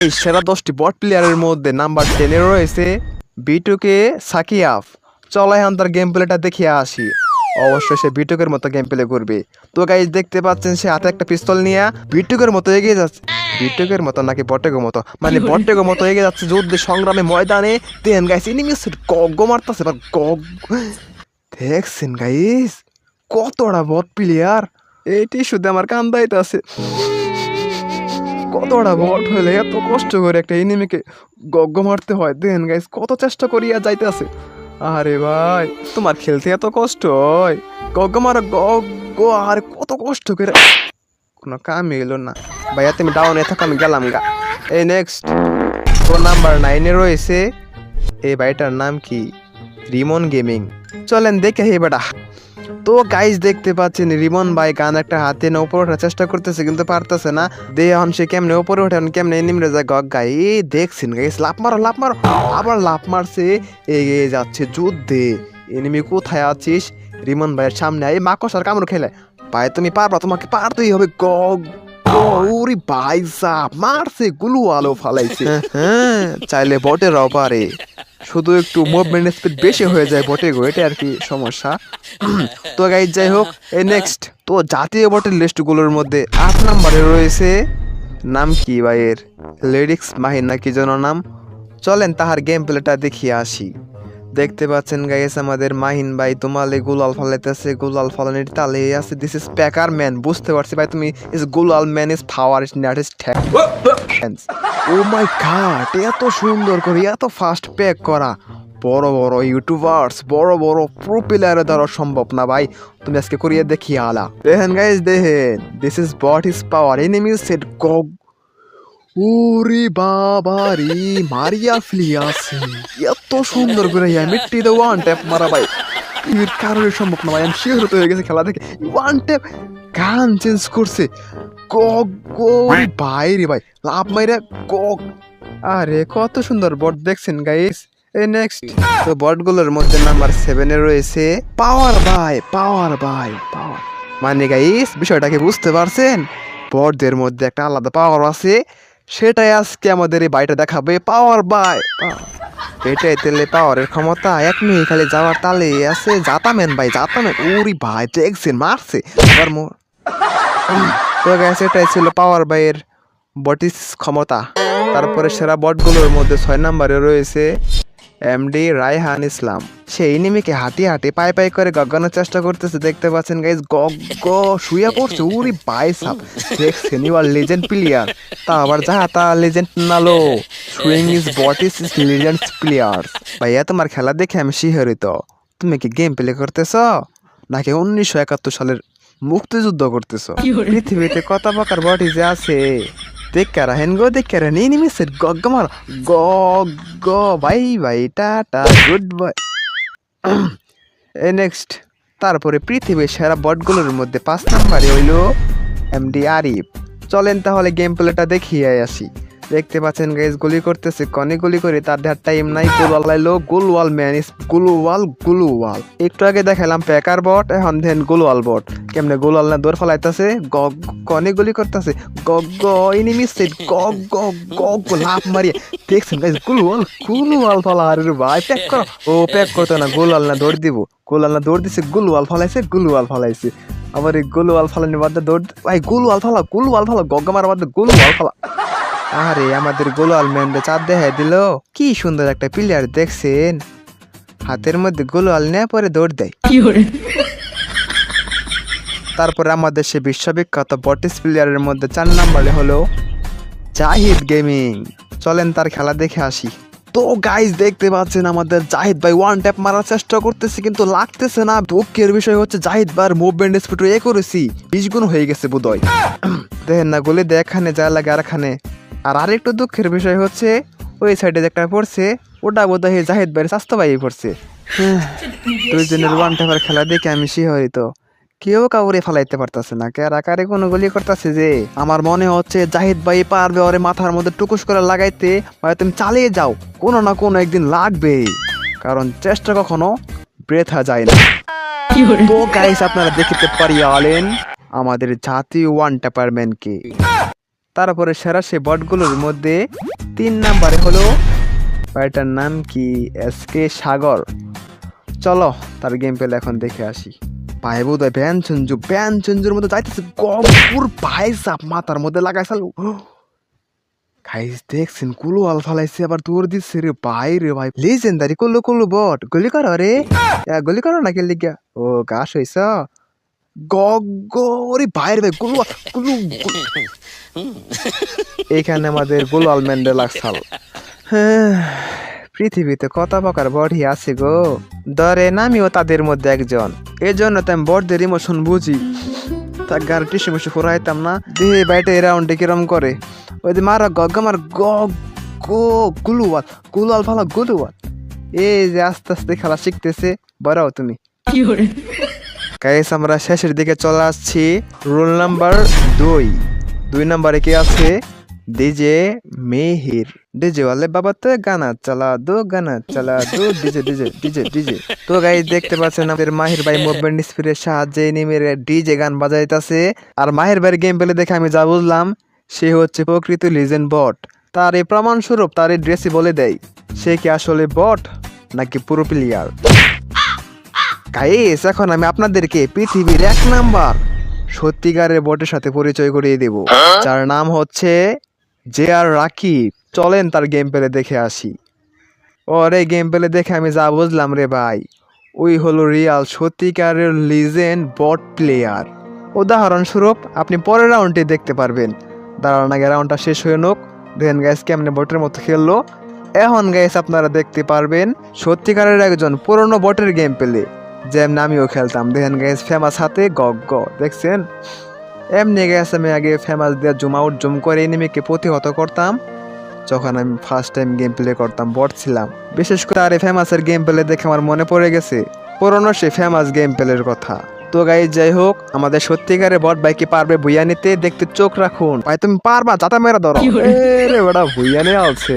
এই সেরা 10টি বট প্লেয়ারের মধ্যে নাম্বার 10-এ রয়েছে বিটুকে সাকিয়াফ। চলো এখন তার গেম প্লেটা দেখিয়ে আসি। অবশ্যই সে বিটুকের মতো গেম প্লে করবে। তো গাইজ দেখতে পাচ্ছেন সে হাতে একটা পিস্তল নিয়ে বিটুকের মতো এগিয়ে যাচ্ছে। বিটুকের মতো নাকি বটেগের মতো, মানে বটেগের মতো এগিয়ে যাচ্ছে যুদ্ধে সংগ্রামে ময়দানে। দেন গাইস এনিমিস গগ মারতেছে বা গগ। দেখছেন গাইস কতটা বট প্লেয়ার, এইটি শুধু আমার কান্দাইতে আছে। কতটা বট হলে এত কষ্ট করে একটা এনিমিকে গগ্গ মারতে হয়। দেন গাইস কত চেষ্টা করিয়া যাইতে আছে। আরে ভাই তোমার খেলতে এত কষ্ট হয়, গগ্গ মারা গগ্গ, আর কত কষ্ট করে, কোনো কামই এলো না। ভাইয়া তুমি ডাউনে থাকো, আমি গেলাম গা। এই নেক্সট তো নাম্বার 9-এ রয়েছে এই ভাইটার নাম কি, রিমন গেমিং। চলেন দেখে হে বেটা। তো গাইজ দেখতে পাচ্ছেন রিমন ভাই গান একটা হাতে না উপরে ওঠার চেষ্টা করতেছে কিন্তু পারতেছে না। দে এখন সে কেমনে উপরে ওঠে, কেমনে নিমরে যায় গগ গাই। দেখছেন গাইস লাফ মারো লাফ মারো, আবার লাফ মারছে, এগিয়ে যাচ্ছে যুদ্ধে। এনিমি কোথায় আছিস? রিমন ভাইয়ের সামনে এই মাকসার কামড় খেলে। ভাই তুমি পারবা, তোমাকে পারতেই হবে গগ। ওরে ভাই সাহ মারছে, গুলু আলো ফালাইছে। হ্যাঁ চাইলে বটেরাও পারে, শুধু একটু মুভমেন্ট স্পিড বেশি হয়ে যায় বটে গো, এটা আর কি সমস্যা। তো গাইজ যাই হোক, এই নেক্সট তো জাতীয় বটের লিস্টগুলোর মধ্যে 8 নম্বরে রয়েছে নাম কি ভাইয়ের, লিরিক্স মাহিন নাকি যেন নাম। চলেন তাহার গেম প্লেটা দেখিয়ে আসি। দেখতে পাচ্ছেন গাইস আমাদের মাহিন ভাই তোমালে গুলাল ফালাইতেছে, গুলাল ফালানির তালে আছে। দিস ইজ প্যাকার ম্যান, বুঝতে পারছি ভাই তুমি। ইজ গুলাল man is power is not is hands. Oh my god এত সুন্দর করে এত ফাস্ট প্যাক করা বড় বড় ইউটিউবার্স, বড় বড় প্রো প্লেয়ারের দ্বারা সম্ভব না ভাই। তুমি আজকে করিয়ে দেখি আলা। দেখেন গাইস দেখেন, this is bot is power enemy set গগ। ওরে বাবা রে মারিয়া ফ্লিয়াছে এত সুন্দর করে মিট্টি দে ওয়ান ট্যাপ মারা ভাই। এর কারণে সম্ভব না ভাই, আমি শিওর হয়ে গেছে খেলা থেকে। ওয়ান ট্যাপ গান চেঞ্জ করছে গগ গো ভাই রে ভাই, লাভ মাইরা গগ। আরে কত সুন্দর বট দেখছেন গাইস। এই নেক্সট তো বটগুলোর মধ্যে নাম্বার 7-এ রয়েছে পাওয়ার ভাই, পাওয়ার ভাই পাওয়ার। মানে গাইস বিষয়টাকে বুঝতে পারছেন, বটদের মধ্যে একটা আলাদা পাওয়ার আছে, সেটাই আজকে আমাদের এই বাইটা দেখাবে। পাওয়ার বাই, এটাই তেলে পাওয়ারের ক্ষমতা। এক মিনিট খালি যাওয়ার তালে আছে। জাতামেন ভাই জাতামেন, ওরি ভাই দেখছেন মারছে আবার মোর। তো গেছে এটাই ছিল পাওয়ার বাইয়ের বটিস ক্ষমতা। তারপরে সেরা বটগুলোর মধ্যে 6 নম্বরে রয়েছে এমডি রায়হান ইসলাম। সেই এনিমিকে হাঁটি হাঁটি পাই পাই করে গগানোর চেষ্টা করতেছে। দেখতে পাচ্ছেন গাইজ গগ শুয়ে পড়ছে। উরি বাই সাপ দেখছেন, ইউ আর লেজেন্ড প্লেয়ার। তা আবার যাহা তা লেজেন্ড নালো, swing is bot is is legend player. ভাইয়া তোমার খেলা দেখে আমি শিহরিত। তুমি কি গেম প্লে করতেছ নাকি 1971 সালের মুক্তিযুদ্ধ করতেছ? পৃথিবীতে কত প্রকার বটি যে আছে দেখে রাখেন গো, দেখে রাখেন। এনিমি সেট গগ মার গগ বাই বাই টাটা গুড বাই। নেক্সট তারপরে পৃথিবীর সেরা বটগুলোর মধ্যে 5 নম্বরে হইল এমডি আরিফ। চলেন তাহলে গেম প্লেটা দেখিয়ে আসি। দেখতে পাচ্ছেন গাইজ গুলি করতেছে, কনে গুলি করে তার দেওয়ার টাইম নাই। গোলওয়াল লাইলো, গোলওয়াল ম্যান ইস গুলওয়াল গুলওয়াল। একটু আগে দেখালাম প্যাকার বট, এখন দেন গোলওয়াল বট। কেমনে গোলওয়াল না দৌড় ফলাইতেছে, গগ কনে গুলি করতেছে গগ এনিমি সেট গগ গগ গগ লাফ মারিয়ে। দেখছেন গাইজ গোলওয়াল গোলওয়াল ফলা। আরে ভাই প্যাক করো, ও প্যাক করতো না, গোলওয়াল না দৌড় দিব, গোলওয়াল না দৌড় দিছে, গোলওয়াল ফলাইছে, গোলওয়াল ফলাইছে। আবার এই গোলওয়াল ফলানি বাদে দৌড় ভাই, গোলওয়াল ফলা, গোলওয়াল ফলা, গগ মারা বাদে গোলওয়াল ফলা। আরে আমাদের গোলওয়াল ম্যানরে চাঁদ দেখাই দিল। কি সুন্দর একটা প্লেয়ার দেখছেন, হাতের মধ্যে গোলওয়াল নিয়ে পরে দৌড় দেয়। তারপরে আমাদের সে বিশ্ববিখ্যাত বটিস প্লেয়ারের মধ্যে 4 নম্বরে হলো জাহিদ গেমিং। চলেন তার খেলা দেখে আসি। তো গাইজ দেখতে পাচ্ছেন আমাদের জাহিদ ভাই ওয়ান ট্যাপ মারার চেষ্টা করতেছে কিন্তু লাগতেছে না। দুঃখের বিষয় হচ্ছে জাহিদ ভাইয়ের মুভমেন্ট স্পিড করেছি 20 গুণ হয়ে গেছে বোধহয়। দেখেন না গলি এখানে যা লাগে আর এখানে। আর আরেকটু দুঃখের বিষয় হচ্ছে ওই সাইডে একটা পড়ছে, ওটা বোধহয় জাহিদ ভাইয়ের স্বাস্থ্য ভাই পড়ছে। দুইজনের ওয়ান ট্যাপার খেলা দেখে আমি শিহরিত। কেউ কাউরে ফেলাইতে পারতেছে না, কারে কোনো গুলি করতেছে যে। আমার মনে হচ্ছে জাহিদ ভাই পারবে ওরে মাথার মধ্যে টুকুস করে লাগাইতে। ভাই তুমি চালিয়ে যাও, কোনো না কোনো একদিন লাগবে, কারণ চেষ্টা কখনো বৃথা যায় না। তো গাইস আপনারা দেখতে পারিয়ালেন আমাদের জাতীয় ওয়ান ট্যাপার ম্যানকে। তারপরে সেরা সে বটগুলোর মধ্যে 3 নাম্বারে হলো ভাইটার নাম কি এসকে সাগর। চলো তার গেম প্লে এখন দেখে আসি। ভাই বোধহয় ব্যান চঞ্জুর মধ্যে যাইতেছে গপুর ভাই সাপ মাথার মধ্যে লাগাইছাল। গাইস দেখছেন কুলু আল ফালাইছে আবার দৌড় দিচ্ছে রে ভাই লেজেন্ডারি কুলু বট গুলি করো রে গুলি করো না কে লিগা ও গাছ হইছ গরি ভাই কুলু কুলু এখানে আমাদের গোলাল ম্যান্ডেলা সাল। হ্যাঁ পৃথিবীতে কত প্রকার বডি আছে গো, ধরেন আমিও তাদের মধ্যে একজন। এই জন্য তো আমি বড়দের ইমোশন বুঝি। তা গার টিসু মিশু ফুরাইতাম না দেহে বাইটে রাউন্ডে কিরম করে ওই যে মারা গমার গুলুয়াল ভালো গুলুয়াল। এই যে আস্তে আস্তে খেলা শিখতেছে বড়াও তুমি। গাইস আমরা শেষের দিকে চলে আসছি। রোল নাম্বার 2 নাম্বারে কি আছে ডিজে মেহির। ডিজে वाले बाबा तो गाना चला दो ডিজে ডিজে ডিজে ডিজে। তো গাইস দেখতে পাচ্ছেন আমাদের মাহির ভাই মুভমেন্ট স্পিডের সাহায্যে এনিমের ডিজে গান বাজাইতাছে। আর মাহির ভাইয়ের গেম প্লে দেখে আমি যা বুঝলাম সে হচ্ছে প্রকৃত লিজেন্ড বট। তার এই প্রমাণ স্বরূপ তার এই ড্রেসই বলে দেয় সে কি আসলে বট নাকি পুরো প্লেয়ার। গাইস এখন আমি আপনাদেরকে পৃথিবীর 1 নাম্বার সত্যিকারের বটের সাথে পরিচয় করিয়ে দেব, যার নাম হচ্ছে JR রাকিব। চলেন তার গেম প্লে দেখে আসি। ওর এই গেম প্লে দেখে আমি যা বুঝলাম রে ভাই, ওই হলো রিয়াল সত্যিকারের লিজেন্ড বট প্লেয়ার। উদাহরণস্বরূপ আপনি পরের রাউন্ডে দেখতে পারবেন। দাঁড়ান আগে রাউন্ডটা শেষ হয়ে নোক, দেখেন গাইস কেমনে বটের মতো খেললো। এখন গাইস আপনারা দেখতে পারবেন সত্যিকারের একজন পুরনো বটের গেম প্লে, যেমন আমিও খেলতাম। দেখেন গাইস ফেমাস হাতে দেখছেন। এমনি গেছে আমি আগে ফেমাস দিয়ে জুম করে এনিমিকে প্রতিহত করতাম যখন আমি ফার্স্ট টাইম গেম প্লে করতাম, বট ছিলাম। বিশেষ করে আর ফেমাসের গেম প্লে দেখে আমার মনে পড়ে গেছে পুরনো সে ফেমাস গেম প্লের কথা। তো গাইস যাই হোক, আমাদের সত্যিকারের বট ভাই কি পারবে ভুইয়া নিতে? দেখতে চোখ রাখুন ভাই, তুমি পারবা, যাতা মেরা ধরো। এ রে বড়া ভুইয়া নিয়ে আছে।